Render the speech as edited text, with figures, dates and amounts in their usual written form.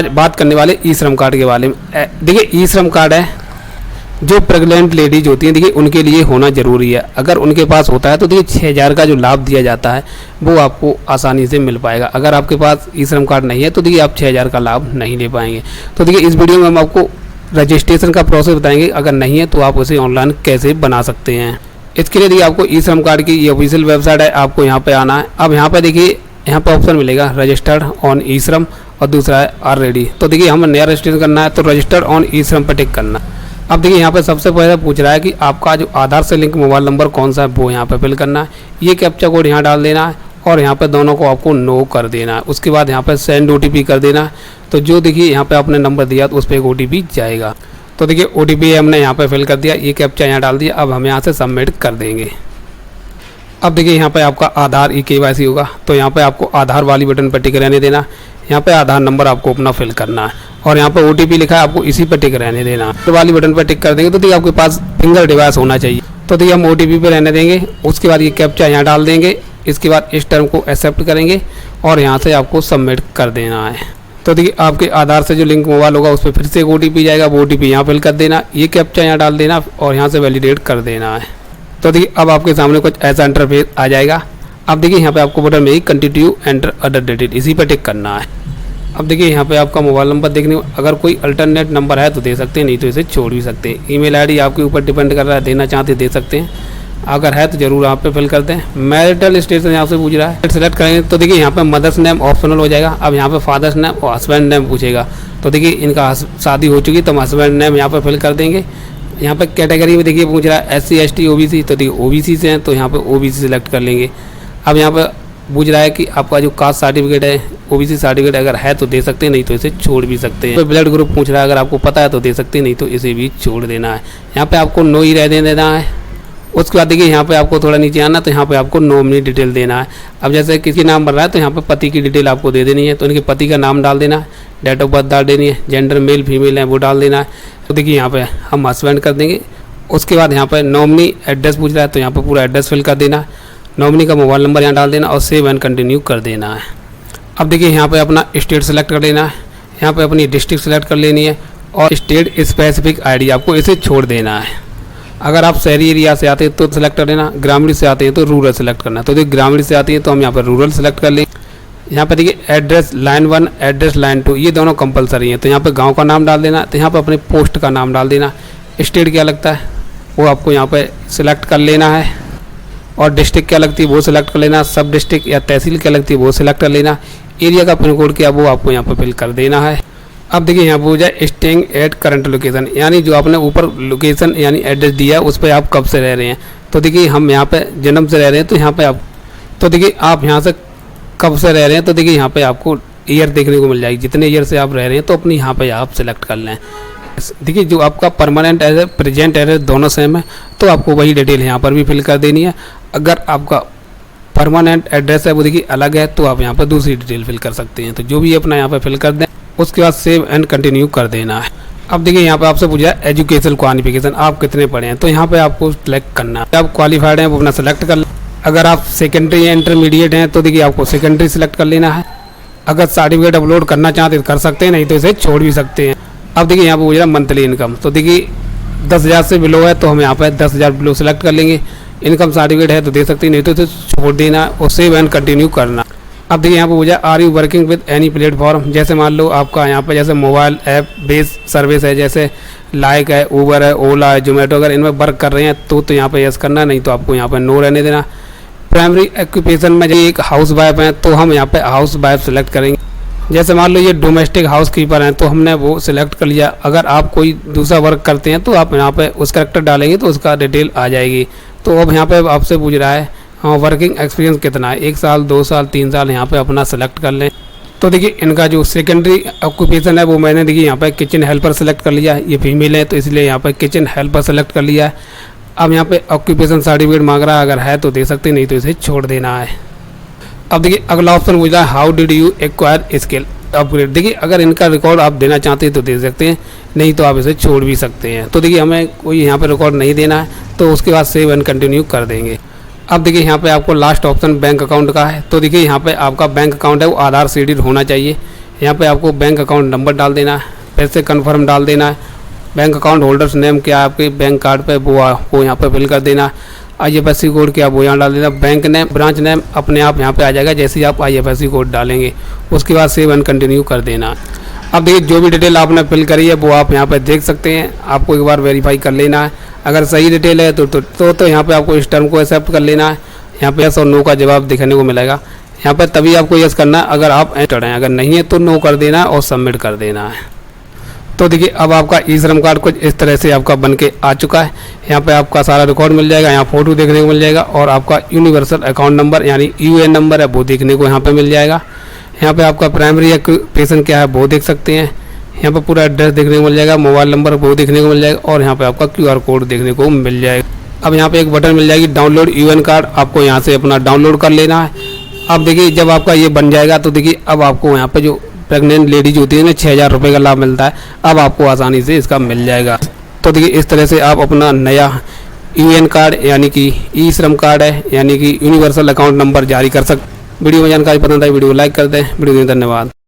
आज बात करने वाले ई श्रम कार्ड के बारे में। देखिए ई श्रम कार्ड है जो प्रेग्नेंट लेडीज होती हैं, देखिए उनके लिए होना ज़रूरी है। अगर उनके पास होता है तो देखिए 6,000 का जो लाभ दिया जाता है वो आपको आसानी से मिल पाएगा। अगर आपके पास ई श्रम कार्ड नहीं है तो देखिए आप 6,000 का लाभ नहीं ले पाएंगे। तो देखिए इस वीडियो में हम आपको रजिस्ट्रेशन का प्रोसेस बताएंगे। अगर नहीं है तो आप उसे ऑनलाइन कैसे बना सकते हैं। इसके लिए देखिए आपको ई श्रम कार्ड की ये ऑफिशियल वेबसाइट है, आपको यहाँ पे आना है। अब यहाँ पे देखिए यहाँ पे ऑप्शन मिलेगा रजिस्टर्ड ऑन ई श्रम और दूसरा है ऑलरेडी। तो देखिए हमें नया रजिस्ट्रेशन करना है तो रजिस्टर्ड ऑन ई श्रम पर टिक करना। अब देखिए यहाँ पे सबसे पहले पूछ रहा है कि आपका जो आधार से लिंक मोबाइल नंबर कौन सा है वो यहाँ पे फिल करना है। ये कैप्चा कोड यहाँ डाल देना है और यहाँ पे दोनों को आपको नो कर देना है। उसके बाद यहाँ पे सेंड OTP कर देना है। तो जो देखिए यहाँ पे आपने नंबर दिया तो उस पर एक OTP जाएगा। तो देखिए OTP हमने यहाँ पे फिल कर दिया, ये कैप्चा यहाँ डाल दिया। अब हम यहाँ से सबमिट कर देंगे। अब देखिए यहाँ पे आपका आधार KYC होगा तो यहाँ पे आपको आधार वाली बटन पर टिक रहने देना। यहाँ पे आधार नंबर आपको अपना फिल करना है और यहाँ पे OTP लिखा है, आपको इसी पर टिक रहने देना। तो वाली बटन पर टिक कर देंगे तो देखिए आपके पास फिंगर डिवाइस होना चाहिए। तो देखिए हम OTP पे रहने देंगे। उसके बाद ये कैप्चा यहाँ डाल देंगे। इसके बाद इस टर्म को एक्सेप्ट करेंगे और यहाँ से आपको सबमिट कर देना है। तो देखिए आपके आधार से जो लिंक मोबाइल होगा उस पर फिर से एक OTP जाएगा, वो OTP यहाँ फिल कर देना। ये कैप्चा यहाँ डाल देना और यहाँ से वैलिडेट कर देना है। तो देखिए अब आपके सामने कुछ ऐसा इंटरफेस आ जाएगा। अब देखिए यहाँ पे आपको बटन में ही कंटिन्यू एंटर अदर डिटेल, इसी पर टिक करना है। अब देखिए यहाँ पे आपका मोबाइल नंबर देखने को अगर कोई अल्टरनेट नंबर है तो दे सकते हैं, नहीं तो इसे छोड़ भी सकते हैं। ईमेल आईडी आपके ऊपर डिपेंड कर रहा है, देना चाहते दे सकते हैं। अगर है तो ज़रूर आप पे फिल कर दें। मैरिटल स्टेटस यहाँ से पूछ रहा है, सेलेक्ट करेंगे तो देखिए यहाँ पे मदर्स नेम ऑप्शनल हो जाएगा। अब यहाँ पे फादर्स नेम और हस्बैंड नेम पूछेगा। तो देखिए इनका शादी हो चुकी तो हम हस्बैंड नेम यहाँ पे फिल कर देंगे। यहाँ पे कैटेगरी में देखिए पूछ रहा है SC ST OBC, तो देखिए OBC से हैं तो यहाँ पे OBC सेलेक्ट कर लेंगे। अब यहाँ पे पूछ रहा है कि आपका जो कास्ट सर्टिफिकेट है OBC सर्टिफिकेट अगर है तो दे सकते हैं, नहीं तो इसे छोड़ भी सकते हैं। तो ब्लड ग्रुप पूछ रहा है, अगर आपको पता है तो दे सकते हैं, नहीं तो इसे भी छोड़ देना है। यहाँ पे आपको नो ही रह देना है। उसके बाद देखिए यहाँ पे आपको थोड़ा नीचे आना तो यहाँ पे आपको नॉमिनी डिटेल देना है। अब जैसे किसी नाम बन रहा है तो यहाँ पे पति की डिटेल आपको दे देनी है। तो उनके पति का नाम डाल देना है, डेट ऑफ बर्थ डाल देनी है, जेंडर मेल फीमेल है वो डाल देना है। तो देखिए यहाँ पे हम हस्बैंड कर देंगे। उसके बाद यहाँ पे नॉमिनी एड्रेस पूछ रहा है तो यहाँ पे पूरा एड्रेस फिल कर देना है। नॉमिनी का मोबाइल नंबर यहाँ डाल देना और सेव एंड कंटिन्यू कर देना है। अब देखिए यहाँ पे अपना स्टेट सेलेक्ट कर लेना है। यहाँ पे अपनी डिस्ट्रिक्ट सेलेक्ट कर लेनी है और स्टेट स्पेसिफिक ID आपको इसे छोड़ देना है। अगर आप शहरी एरिया से आते हैं तो सेलेक्ट कर लेना, ग्रामीण से आते हैं तो रूरल सेलेक्ट करना। तो देखिए ग्रामीण से आती है तो हम यहाँ पर रूरल सेलेक्ट कर लेंगे। यहाँ पर देखिए एड्रेस लाइन 1 एड्रेस लाइन 2 ये दोनों कंपलसरी हैं। तो यहाँ पे गांव का नाम डाल देना, तो यहाँ पे अपने पोस्ट का नाम डाल देना। स्टेट क्या लगता है वो आपको यहाँ पे सिलेक्ट कर लेना है और डिस्ट्रिक्ट क्या लगती है वो सिलेक्ट कर लेना। सब डिस्ट्रिक्ट या तहसील क्या लगती है वो सिलेक्ट कर लेना। एरिया का पिन कोड क्या वो आपको यहाँ पर फिल कर देना है। अब देखिए यहाँ पर हो जाए स्टेइंग एट करंट लोकेशन, यानी जो आपने ऊपर लोकेशन यानी एड्रेस दिया है उस पर आप कब से रह रहे हैं। तो देखिए हम यहाँ पे जन्म से रह रहे हैं तो यहाँ पे आप तो देखिए आप यहाँ से कब से रह रहे हैं तो देखिए यहाँ पे आपको ईयर देखने को मिल जाएगी, जितने ईयर से आप रह रहे हैं तो अपनी यहाँ पे आप सिलेक्ट कर लें। देखिए जो आपका परमानेंट एड्रेस प्रेजेंट एड्रेस दोनों सेम है तो आपको वही डिटेल यहाँ पर भी फिल कर देनी है। अगर आपका परमानेंट एड्रेस है वो देखिए अलग है तो आप यहाँ पर दूसरी डिटेल फिल कर सकते हैं। तो जो भी अपना यहाँ पर फिल कर दें उसके बाद सेव एंड कंटिन्यू कर देना है। अब देखिए यहाँ पे आपसे पूछा है एजुकेशन क्वालिफिकेशन आप कितने पढ़े हैं, तो यहाँ पे आपको सिलेक्ट करना है। आप क्वालिफाइड हैं वो अपना सेलेक्ट कर लें। अगर आप सेकेंडरी या इंटरमीडिएट हैं तो देखिए आपको सेकेंडरी सेलेक्ट कर लेना है। अगर सर्टिफिकेट अपलोड करना चाहते हैं कर सकते हैं, नहीं तो इसे छोड़ भी सकते हैं। अब देखिए यहाँ पे पूछ रहा है मंथली इनकम, तो देखिए 10,000 से बिलो है तो हम यहाँ पे 10,000 बिलो सेलेक्ट कर लेंगे। इनकम सर्टिफिकेट है तो दे सकते हैं, नहीं तो इसे छोड़ देना और सेव एंड कंटिन्यू करना। अब देखिए यहाँ पे पूछा are you working with any platform, जैसे मान लो आपका यहाँ पे जैसे मोबाइल ऐप बेस्ड सर्विस है, जैसे लाइक है, ऊबर है, ओला है, जोमेटो, अगर इनमें वर्क कर रहे हैं तो यहाँ पे यस करना, नहीं तो आपको यहाँ पे नो रहने देना। प्राइमरी ऑक्यूपेशन में जो एक हाउस वाइफ हैं तो हम यहाँ पे हाउस वाइफ सेलेक्ट करेंगे। जैसे मान लो ये डोमेस्टिक हाउस कीपर हैं तो हमने वो सिलेक्ट कर लिया। अगर आप कोई दूसरा वर्क करते हैं तो आप यहाँ पे उस करेक्टर डालेंगे तो उसका डिटेल आ जाएगी। तो अब यहाँ पे आपसे पूछ रहा है हाँ वर्किंग एक्सपीरियंस कितना है, 1 साल 2 साल 3 साल, यहाँ पे अपना सेलेक्ट कर लें। तो देखिए इनका जो सेकेंडरी ऑक्यूपेशन है वो मैंने देखिए यहाँ पे किचन हेल्पर सेलेक्ट कर लिया। ये फीमेल है तो इसलिए यहाँ पे किचन हेल्पर सेलेक्ट कर लिया है। अब यहाँ पे ऑक्यूपेशन सर्टिफिकेट मांग रहा है, अगर है तो दे सकते हैं, नहीं तो इसे छोड़ देना है। अब देखिए अगला ऑप्शन पूछ रहा है how did you acquire skill upgrade. देखिए अगर इनका रिकॉर्ड आप देना चाहते हैं तो दे सकते हैं, नहीं तो आप इसे छोड़ भी सकते हैं। तो देखिए हमें कोई यहाँ पे रिकॉर्ड नहीं देना है तो उसके बाद सेव एंड कंटिन्यू कर देंगे। अब देखिए यहाँ पे आपको लास्ट ऑप्शन बैंक अकाउंट का है। तो देखिए यहाँ पे आपका बैंक अकाउंट है वो आधार सीडेड होना चाहिए। यहाँ पे आपको बैंक अकाउंट नंबर डाल देना है, पैसे कन्फर्म डाल देना है, बैंक अकाउंट होल्डर्स नेम क्या है आपके बैंक कार्ड पे वो यहाँ पे फिल कर देना है, IFSC कोड क्या वो यहाँ डाल देना, बैंक नेम ब्रांच नेम अपने आप यहाँ पे आ जाएगा जैसे ही आप IFSC कोड डालेंगे। उसके बाद सेव एंड कंटिन्यू कर देना। अब देखिए जो भी डिटेल आपने फिल करी है वो आप यहाँ पे देख सकते हैं, आपको एक बार वेरीफाई कर लेना है। अगर सही डिटेल है तो यहाँ पे आपको इस टर्म को एक्सेप्ट कर लेना है। यहाँ पे यस और नो का जवाब दिखने को मिलेगा, यहाँ पर तभी आपको यस करना है अगर आप एंटर हैं, अगर नहीं है तो नो कर देना है और सबमिट कर देना है। तो देखिए अब आपका ई श्रम कार्ड कुछ इस तरह से आपका बन के आ चुका है। यहाँ पे आपका सारा रिकॉर्ड मिल जाएगा, यहाँ फोटो देखने को मिल जाएगा और आपका यूनिवर्सल अकाउंट नंबर यानी UN नंबर है वो देखने को यहाँ पे मिल जाएगा। यहाँ पे आपका प्राइमरी ऑक्यूपेशन क्या है वो देख सकते हैं, यहाँ पे पूरा एड्रेस देखने को मिल जाएगा, मोबाइल नंबर वो देखने को मिल जाएगा और यहाँ पे आपका QR कोड देखने को मिल जाएगा। अब यहाँ पे एक बटन मिल जाएगी डाउनलोड UN कार्ड, आपको यहाँ से अपना डाउनलोड कर लेना है। अब देखिए जब आपका ये बन जाएगा तो देखिए अब आपको यहाँ पे जो प्रेग्नेंट लेडीज होती है ना 6,000 रुपये का लाभ मिलता है, अब आपको आसानी से इसका मिल जाएगा। तो देखिए इस तरह से आप अपना नया UN कार्ड यानी कि ई श्रम कार्ड है यानी कि यूनिवर्सल अकाउंट नंबर जारी कर सकते। वीडियो में जानकारी पसंद आई वीडियो को लाइक कर दें। वीडियो में धन्यवाद।